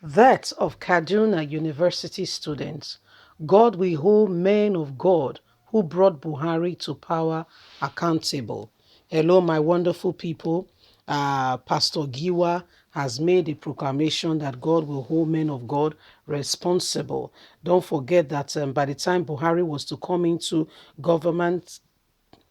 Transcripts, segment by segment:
That of Kaduna University students. God will hold men of God who brought Buhari to power accountable. Hello, my wonderful people. Pastor Giwa has made a proclamation that God will hold men of God responsible. Don't forget that by the time Buhari was to come into government,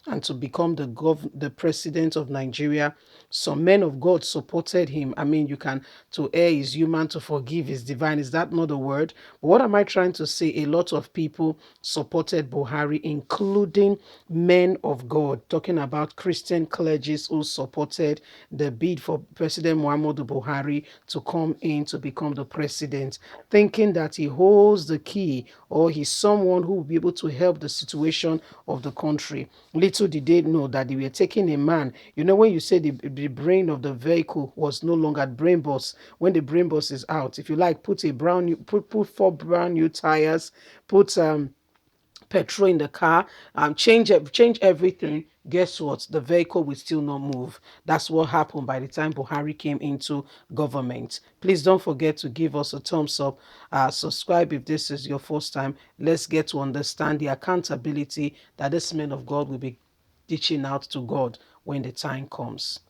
and to become the president of Nigeria. Some men of God supported him. I mean, you can, to err is human, to forgive is divine. Is that not the word? But what am I trying to say? A lot of people supported Buhari, including men of God, talking about Christian clergies who supported the bid for President Muhammadu Buhari to come in to become the president, thinking that he holds the key or he's someone who will be able to help the situation of the country. Little did they know that they were taking a man. You know, when you say the brain of the vehicle was no longer brain boss, when the brain boss is out, if you like, put a brand new, put four brand new tires, put petrol in the car, change everything. Guess what? The vehicle will still not move. That's what happened by the time Buhari came into government. Please don't forget to give us a thumbs up. Subscribe if this is your first time. Let's get to understand the accountability that this man of God will be reaching out to God when the time comes.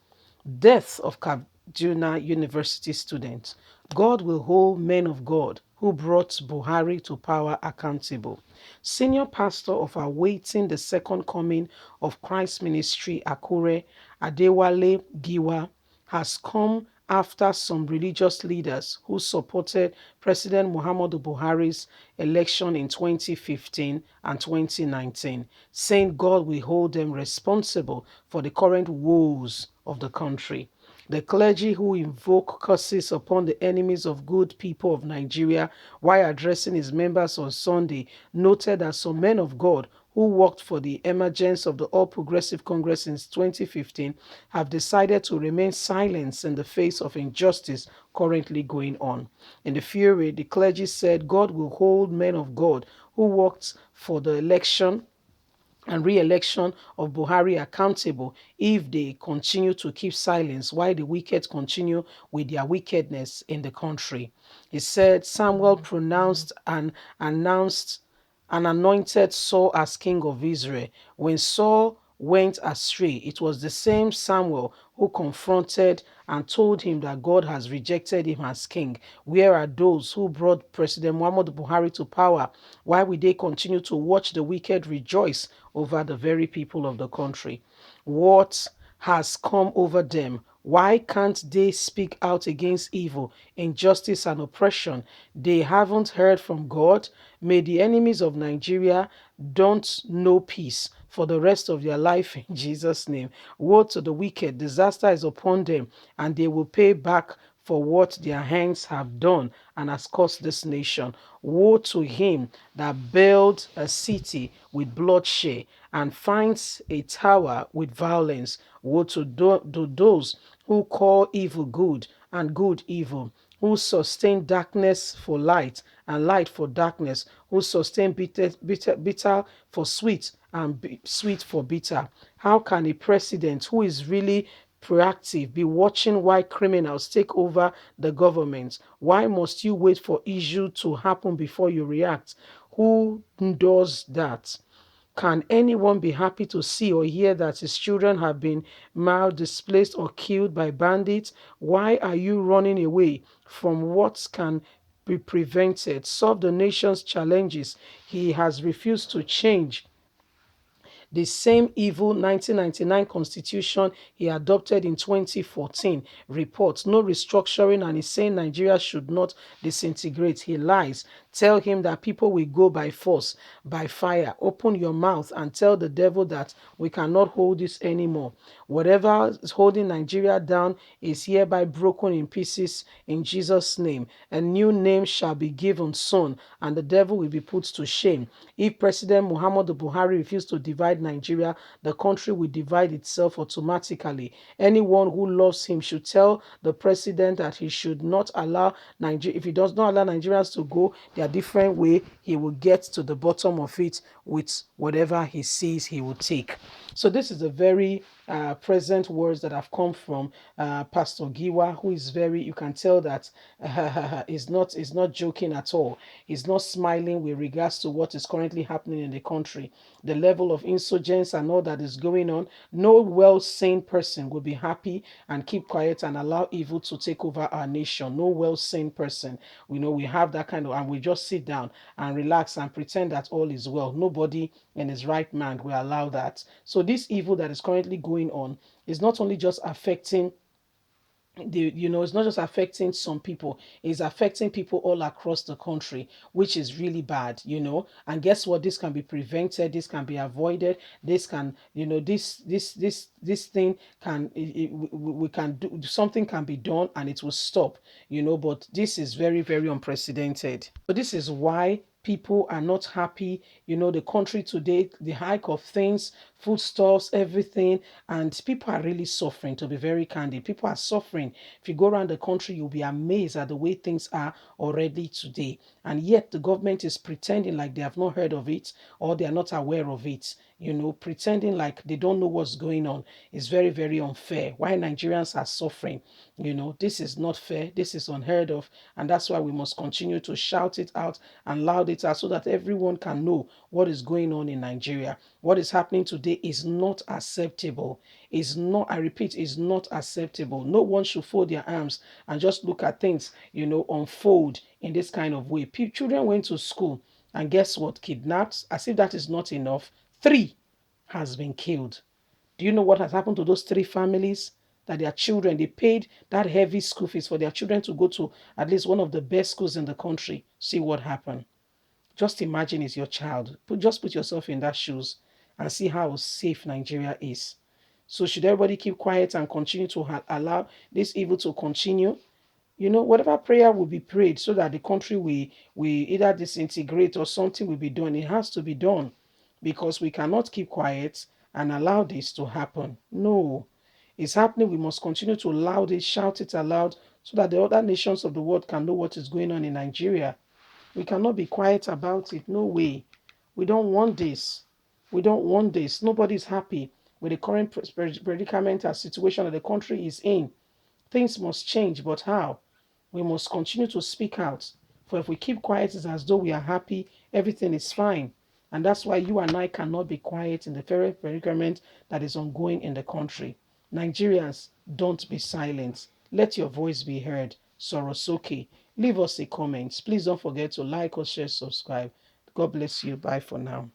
Death of Kaduna University students. God will hold men of God who brought Buhari to power accountable. Senior pastor of awaiting the second coming of Christ Ministry Akure, Adewale Giwa, has come after some religious leaders who supported President Muhammadu Buhari's election in 2015 and 2019, saying God will hold them responsible for the current woes of the country. The clergy who invoke curses upon the enemies of good people of Nigeria while addressing his members on Sunday noted that some men of God who worked for the emergence of the All Progressive Congress since 2015 have decided to remain silent in the face of injustice currently going on. In the fury, the clergy said God will hold men of God who worked for the election and re-election of Buhari accountable if they continue to keep silence while the wicked continue with their wickedness in the country. He said Samuel pronounced and announced and anointed Saul as king of Israel. When Saul went astray, it was the same Samuel who confronted and told him that God has rejected him as king. Where are those who brought President Muhammadu Buhari to power? Why will they continue to watch the wicked rejoice over the very people of the country? What has come over them? Why can't they speak out against evil, injustice, and oppression? They haven't heard from God. May the enemies of Nigeria don't know peace for the rest of their life in Jesus' name. Woe to the wicked, disaster is upon them, and they will pay back for what their hands have done and has cost this nation. Woe to him that builds a city with bloodshed and finds a tower with violence. Woe to those who call evil good and good evil, who sustain darkness for light and light for darkness, who sustain bitter for sweet and sweet for bitter. How can a president who is really proactive be watching why criminals take over the government? Why must you wait for issue to happen before you react? Who does that? Can anyone be happy to see or hear that his children have been displaced or killed by bandits? Why are you running away from what can be prevented? Solve the nation's challenges. He has refused to change the same evil 1999 constitution he adopted in 2014 reports no restructuring, and is saying Nigeria should not disintegrate. He lies. Tell him that people will go by force, by fire. Open your mouth and tell the devil that we cannot hold this anymore. Whatever is holding Nigeria down is hereby broken in pieces in Jesus' name. A new name shall be given soon, and the devil will be put to shame. If President Muhammadu Buhari refuses to divide Nigeria, the country will divide itself automatically. Anyone who loves him should tell the president that he should not allow Nigeria, if he does not allow Nigerians to go their different way, he will get to the bottom of it with whatever he sees he will take. So this is a very present words that have come from Pastor Giwa, who is very, you can tell that is not joking at all. He's not smiling with regards to what is currently happening in the country, the level of insurgents and all that is going on. No well-sane person will be happy and keep quiet and allow evil to take over our nation. No well-sane person. We have that kind of, and we just sit down and relax and pretend that all is well. Nobody in his right mind will allow that. So this evil that is currently going on is not only just affecting it's not just affecting some people, it's affecting people all across the country, which is really bad. And guess what? This can be prevented, this can be avoided, this can, this thing can, we can do something, can be done, and it will stop. But this is very, very unprecedented. So this is why people are not happy. The country today, the hike of things, foodstuffs, everything, and people are really suffering, to be very candid. People are suffering. If you go around the country, you'll be amazed at the way things are already today. And yet the government is pretending like they have not heard of it, or they are not aware of it. Pretending like they don't know what's going on is very, very unfair. Why Nigerians are suffering, this is not fair. This is unheard of. And that's why we must continue to shout it out and loud it out, so that everyone can know what is going on in Nigeria. What is happening today is not acceptable. Is not, I repeat, is not acceptable. No one should fold their arms and just look at things, unfold in this kind of way. Children went to school, and guess what? Kidnapped. As if that is not enough, 3 has been killed. Do you know what has happened to those 3 families? That their children, they paid that heavy school fees for their children to go to at least one of the best schools in the country. See what happened. Just imagine it's your child. Just put yourself in that shoes and see how safe Nigeria is. So should everybody keep quiet and continue to allow this evil to continue? Whatever prayer will be prayed so that the country will either disintegrate or something will be done. It has to be done, because we cannot keep quiet and allow this to happen. No, it's happening. We must continue to loud it, shout it aloud, so that the other nations of the world can know what is going on in Nigeria. We cannot be quiet about it. No way. We don't want this. We don't want this. Nobody's happy with the current predicament and situation that the country is in. Things must change, but how? We must continue to speak out. For if we keep quiet, it's as though we are happy, everything is fine. And that's why you and I cannot be quiet in the very predicament that is ongoing in the country. Nigerians, don't be silent. Let your voice be heard. Sorosoke. Leave us a comment. Please don't forget to like or share, subscribe. God bless you. Bye for now.